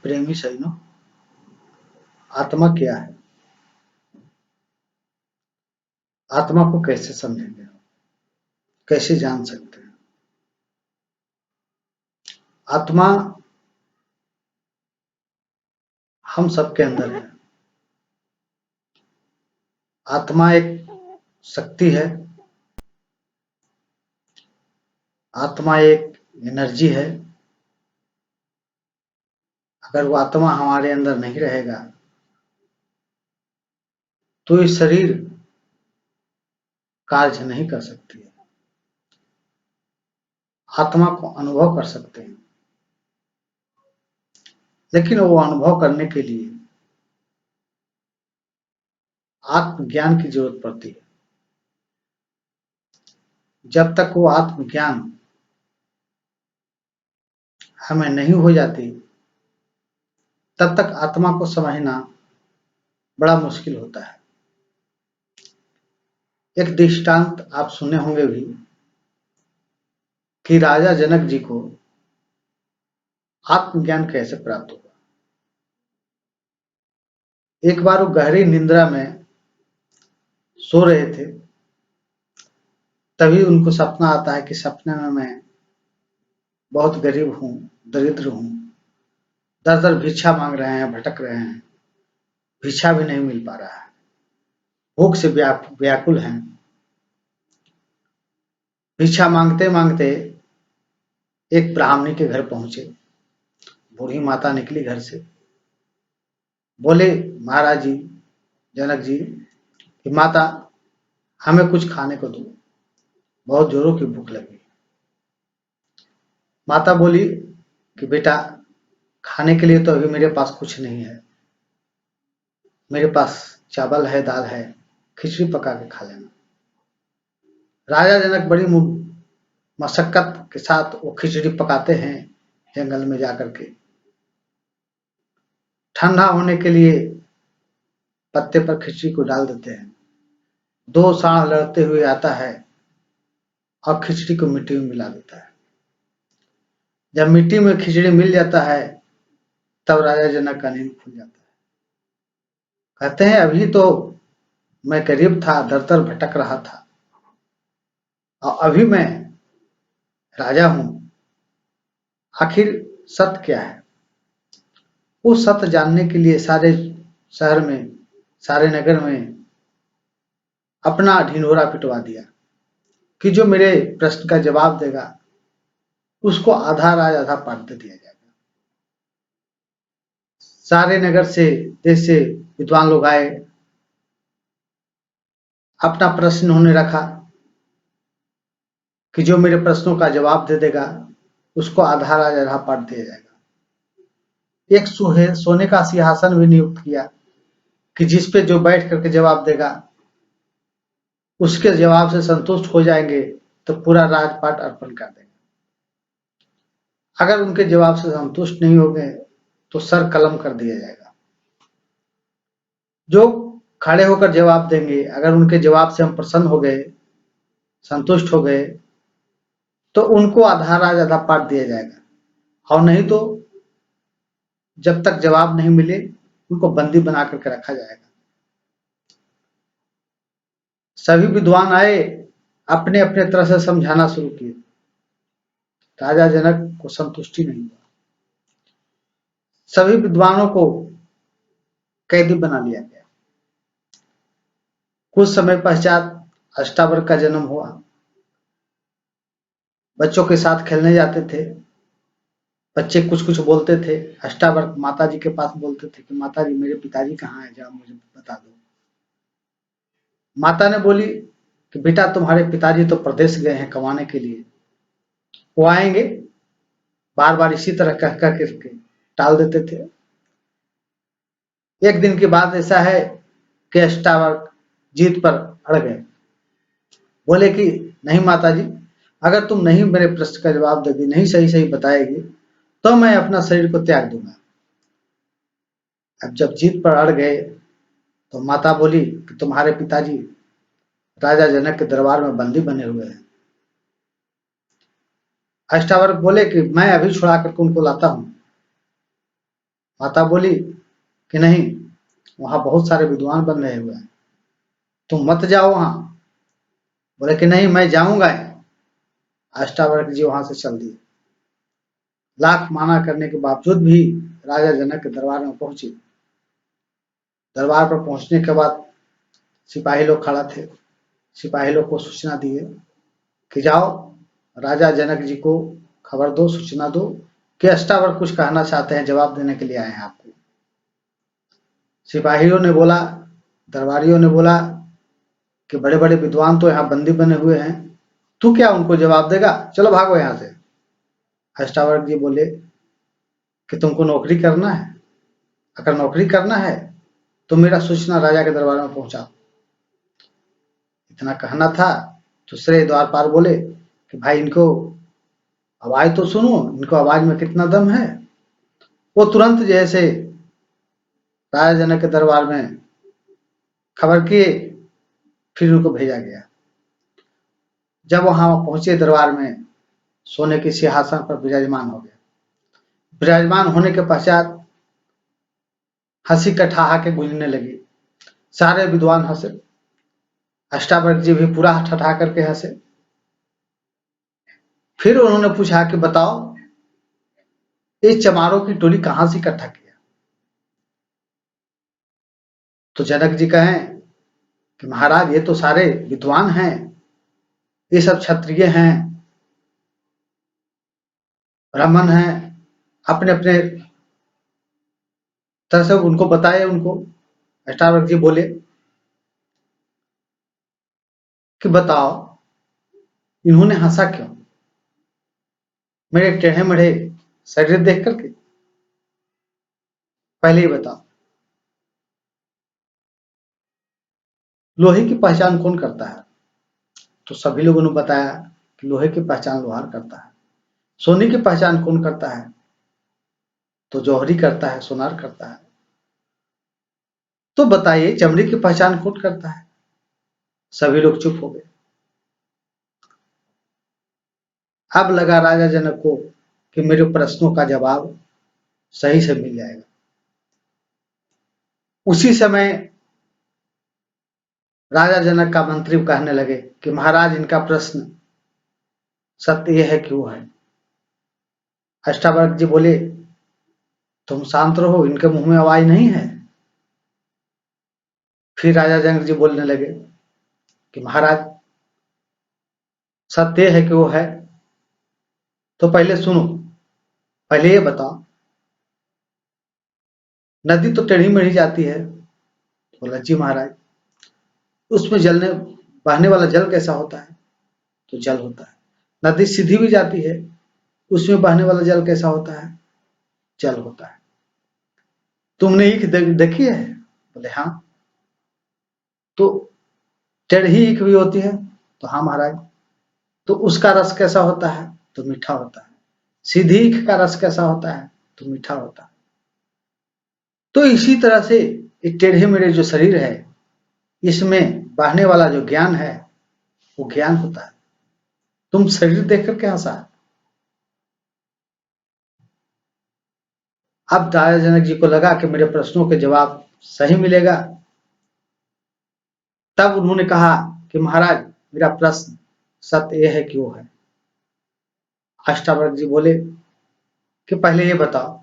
प्रेमी सज्जनों, आत्मा क्या है? आत्मा को कैसे समझेंगे? कैसे जान सकते हैं? आत्मा हम सबके अंदर है। आत्मा एक शक्ति है। आत्मा एक एनर्जी है। अगर वो आत्मा हमारे अंदर नहीं रहेगा तो ये शरीर कार्य नहीं कर सकती है। आत्मा को अनुभव कर सकते हैं, लेकिन वो अनुभव करने के लिए आत्मज्ञान की जरूरत पड़ती है। जब तक वो आत्मज्ञान हमें नहीं हो जाती, तब तक आत्मा को समझना बड़ा मुश्किल होता है। एक दृष्टांत आप सुने होंगे भी कि राजा जनक जी को आत्मज्ञान कैसे प्राप्त हुआ। एक बार वो गहरी निद्रा में सो रहे थे, तभी उनको सपना आता है कि सपने में मैं बहुत गरीब हूँ, दरिद्र हूँ, दर दर भिक्षा मांग रहे हैं, भटक रहे हैं, भिक्षा भी नहीं मिल पा रहा है, भूख से व्याकुल हैं। भिक्षा मांगते मांगते एक ब्राह्मणी के घर पहुंचे। बूढ़ी माता निकली घर से, बोले महाराज जी, जनक जी कि माता हमें कुछ खाने को दो, बहुत जोरों की भूख लगी। माता बोली कि बेटा खाने के लिए तो अभी मेरे पास कुछ नहीं है, मेरे पास चावल है, दाल है, खिचड़ी पका के खा लेना। राजा जनक बड़ी मशक्कत के साथ वो खिचड़ी पकाते हैं जंगल में जाकर के। ठंडा होने के लिए पत्ते पर खिचड़ी को डाल देते हैं। 2 साँड़ लड़ते हुए आता है और खिचड़ी को मिट्टी में मिला देता है। जब मिट्टी में खिचड़ी मिल जाता है, तब राजा जनक का नींद खुल जाता है। कहते हैं अभी तो मैं गरीब था, दर दर भटक रहा था, और अभी मैं राजा हूं। आखिर सत्य क्या है? वो सत्य जानने के लिए सारे शहर में, सारे नगर में अपना ढिंढोरा पिटवा दिया कि जो मेरे प्रश्न का जवाब देगा उसको आधा राज आधा पाट दे दिया जाएगा। सारे नगर से, देश से विद्वान लोग आए, अपना प्रश्न उन्होंने रखा कि जो मेरे प्रश्नों का जवाब दे देगा उसको आधा राज आधा पाट दिया जाएगा। एक सोने का सिंहासन भी नियुक्त किया कि जिस पे जो बैठ करके जवाब देगा उसके जवाब से संतुष्ट हो जाएंगे तो पूरा राजपाट अर्पण कर देंगे। अगर उनके जवाब से संतुष्ट नहीं हो गए तो सर कलम कर दिया जाएगा। जो खड़े होकर जवाब देंगे, अगर उनके जवाब से हम प्रसन्न हो गए, संतुष्ट हो गए, तो उनको आधा राज आधा पाट दिया जाएगा, और नहीं तो जब तक जवाब नहीं मिले उनको बंदी बना करके रखा जाएगा। सभी विद्वान आए, अपने अपने तरह से समझाना शुरू किए। राजा जनक को संतुष्टि नहीं हुआ। सभी विद्वानों को कैदी बना लिया गया। कुछ समय पश्चात अष्टावक्र का जन्म हुआ। बच्चों के साथ खेलने जाते थे। बच्चे कुछ कुछ बोलते थे। अष्टावक्र माता जी के पास बोलते थे कि माता जी मेरे पिताजी कहाँ हैं, जरा मुझे बता दो। माता ने बोली कि बेटा तुम्हारे पिताजी तो प्रदेश गए हैं कमाने के लिए, वो आएंगे। बार बार इसी तरह कह कर के टाल देते थे। एक दिन की बात ऐसा है कि अष्टावक्र जीत पर अड़ गए। बोले कि नहीं माता जी, अगर तुम नहीं मेरे प्रश्न का जवाब देगी, नहीं सही सही बताएगी, तो मैं अपना शरीर को त्याग दूंगा। अब जब जीत पर अड़ गए तो माता बोली कि तुम्हारे पिताजी राजा जनक के दरबार में बंदी बने हुए हैं। अष्टावक्र बोले कि मैं अभी छुड़ा करके उनको लाता हूं। माता बोली कि नहीं, वहां बहुत सारे विद्वान बन रहे हुए हैं, तुम मत जाओ वहां। बोले कि नहीं, मैं जाऊंगा। अष्टावक्र जी वहां से चल दिए। लाख माना करने के बावजूद भी राजा जनक के दरबार में पहुंचे। दरबार पर पहुंचने के बाद सिपाही लोग खड़ा थे। सिपाही लोग को सूचना दिए कि जाओ राजा जनक जी को खबर दो, सूचना दो कि अष्टावक्र कुछ कहना चाहते हैं, जवाब देने के लिए आए हैं आपको। सिपाहियों ने बोला, दरबारियों ने बोला कि बड़े बड़े विद्वान तो यहाँ बंदी बने हुए हैं, तू क्या उनको जवाब देगा, चलो भागो यहाँ से। अष्टावक्र जी बोले कि तुमको नौकरी करना है, अगर नौकरी करना है तो मेरा सूचना राजा के दरबार में पहुंचाओ। इतना कहना था। दूसरे द्वारपाल बोले कि भाई इनको आवाज तो सुनो, इनको आवाज में कितना दम है। वो तुरंत जैसे राजा जनक के दरबार में खबर किए, फिर उनको भेजा गया। जब वहां पहुंचे दरबार में, सोने के सिंहासन पर विराजमान हो गए। विराजमान होने के पश्चात हंसी का ठहाके गूंजने लगी। सारे विद्वान हंसे, अष्टावक्र जी भी पूरा ठठा करके हंसे। फिर उन्होंने पूछा कि बताओ इस चमारों की टोली कहां से इकट्ठा किया। तो जनक जी कहें कि महाराज ये तो सारे विद्वान हैं, ये सब क्षत्रिय हैं, ब्राह्मण हैं, अपने अपने तरह से उनको बताए। उनको अष्टावक्र जी बोले कि बताओ इन्होंने हंसा क्यों, मेरे टेढ़े मेढ़े शरीर देख करके, पहले ही बताओ। लोहे की पहचान कौन करता है। तो सभी लोगों ने बताया कि लोहे की पहचान लोहार करता है। सोने की पहचान कौन करता है, तो जौहरी करता है, सोनार करता है। तो बताइए चमड़ी की पहचान कौन करता है। सभी लोग चुप हो गए। अब लगा राजा जनक को कि मेरे प्रश्नों का जवाब सही से मिल जाएगा। उसी समय राजा जनक का मंत्री कहने लगे कि महाराज इनका प्रश्न सत्य यह है क्यों है। अष्टावक्र जी बोले तुम शांत रहो, इनके मुंह में आवाज नहीं है। फिर राजा जनक जी बोलने लगे कि महाराज सत्य है कि वो है, तो पहले सुनो, पहले ये बताओ नदी तो टेढ़ी मेढ़ी जाती है। बोला जी महाराज, उसमें जलने बहने वाला जल कैसा होता है, तो जल होता है। नदी सीधी भी जाती है, उसमें बहने वाला जल कैसा होता है, जल होता है। तुमने ईख देखी है। बोले हाँ। तो टेढ़ी ईख भी होती है। तो हाँ महाराज। तो उसका रस कैसा होता है, तो मीठा होता है। सीधी ईख का रस कैसा होता है, तो मीठा होता है। तो इसी तरह से ये टेढ़े मेढ़े जो शरीर है, इसमें बहने वाला जो ज्ञान है वो ज्ञान होता है। तुम शरीर देख करके हंसा। अब राजा जनक जी को लगा कि मेरे प्रश्नों के जवाब सही मिलेगा। तब उन्होंने कहा कि महाराज मेरा प्रश्न सत्य यह है कि वो है। अष्टावक्र जी बोले कि पहले ये बताओ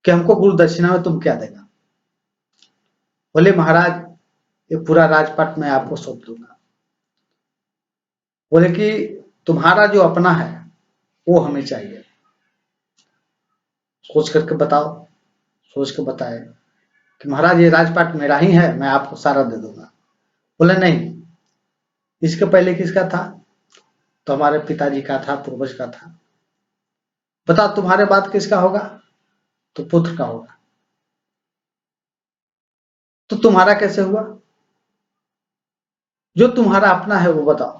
कि हमको गुरु दक्षिणा में तुम क्या देगा। बोले महाराज ये पूरा राजपाट मैं आपको सौंप दूंगा। बोले कि तुम्हारा जो अपना है वो हमें चाहिए। सोच करके बताओ। सोच के बताए कि महाराज ये राजपाट मेरा ही है, मैं आपको सारा दे दूंगा। बोले नहीं, इसके पहले किसका था, तो हमारे पिताजी का था, पूर्वज का था। बताओ तुम्हारे बाद किसका होगा, तो पुत्र का होगा। तो तुम्हारा कैसे हुआ, जो तुम्हारा अपना है वो बताओ।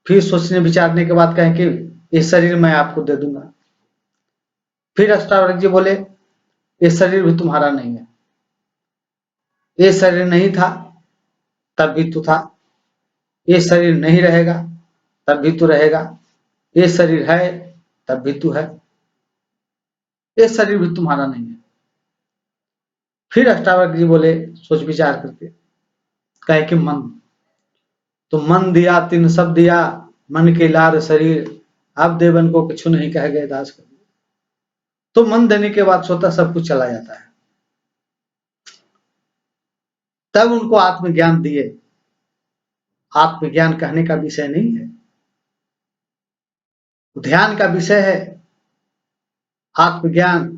फिर सोचने विचारने के बाद कहें कि ये शरीर मैं आपको दे दूंगा। फिर अष्टावक्र जी बोले ये शरीर भी तुम्हारा नहीं है। ये शरीर नहीं था तब भी तू था, ये शरीर नहीं रहेगा तब भी तू रहेगा, ये शरीर है तब भी तू है, ये शरीर भी तुम्हारा नहीं है। फिर अष्टावक्र जी बोले सोच विचार करके, कहे कि मन, तो मन दिया तीन सब दिया, मन के लार शरीर, आप देवन को कुछ नहीं कह गए दास कबीर। तो मन देने के बाद स्वतः सब कुछ चला जाता है। तब उनको आत्मज्ञान दिए। आत्मज्ञान कहने का विषय नहीं है, ध्यान का विषय है। आत्मज्ञान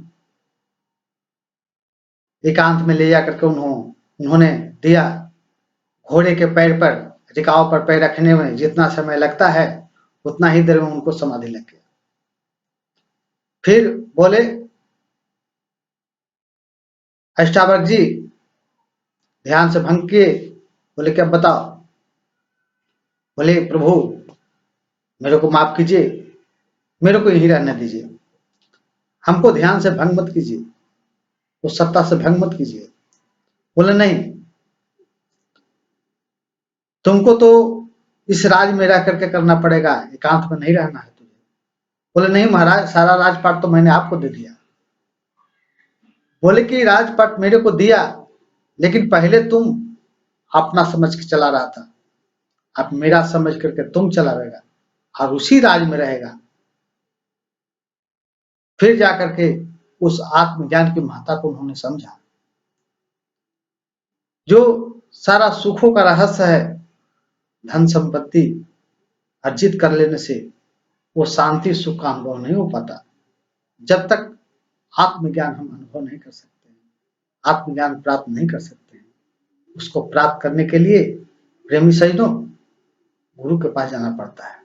एकांत में ले जाकर के उन्होंने दिया। घोड़े के पैर पर, रिकाव पर पैर रखने में जितना समय लगता है उतना ही देर में उनको समाधि लग गया। फिर बोले अष्टावक्र जी ध्यान से भंग किए। बोले क्या बताओ? बोले प्रभु मेरे को माफ कीजिए, मेरे को यहीं रहने दीजिए, हमको ध्यान से भंग मत कीजिए, उस सत्ता से भंग मत कीजिए। बोले नहीं, तुमको तो इस राज में रह करके करना पड़ेगा, एकांत में नहीं रहना है तुझे। बोले नहीं महाराज, सारा राजपाट तो मैंने आपको दे दिया। बोले कि राजपाट मेरे को दिया, लेकिन पहले तुम अपना समझ के चला रहा था, अब मेरा समझ करके तुम चला रहेगा और उसी राज में रहेगा। फिर जाकर के उस आत्मज्ञान की महत्ता को उन्होंने समझा। जो सारा सुखों का रहस्य है, धन संपत्ति अर्जित कर लेने से वो शांति सुख का अनुभव नहीं हो पाता जब तक आत्मज्ञान हम अनुभव नहीं कर सकते हैं, आत्मज्ञान प्राप्त नहीं कर सकते हैं। उसको प्राप्त करने के लिए प्रेमी सज्जनों गुरु के पास जाना पड़ता है।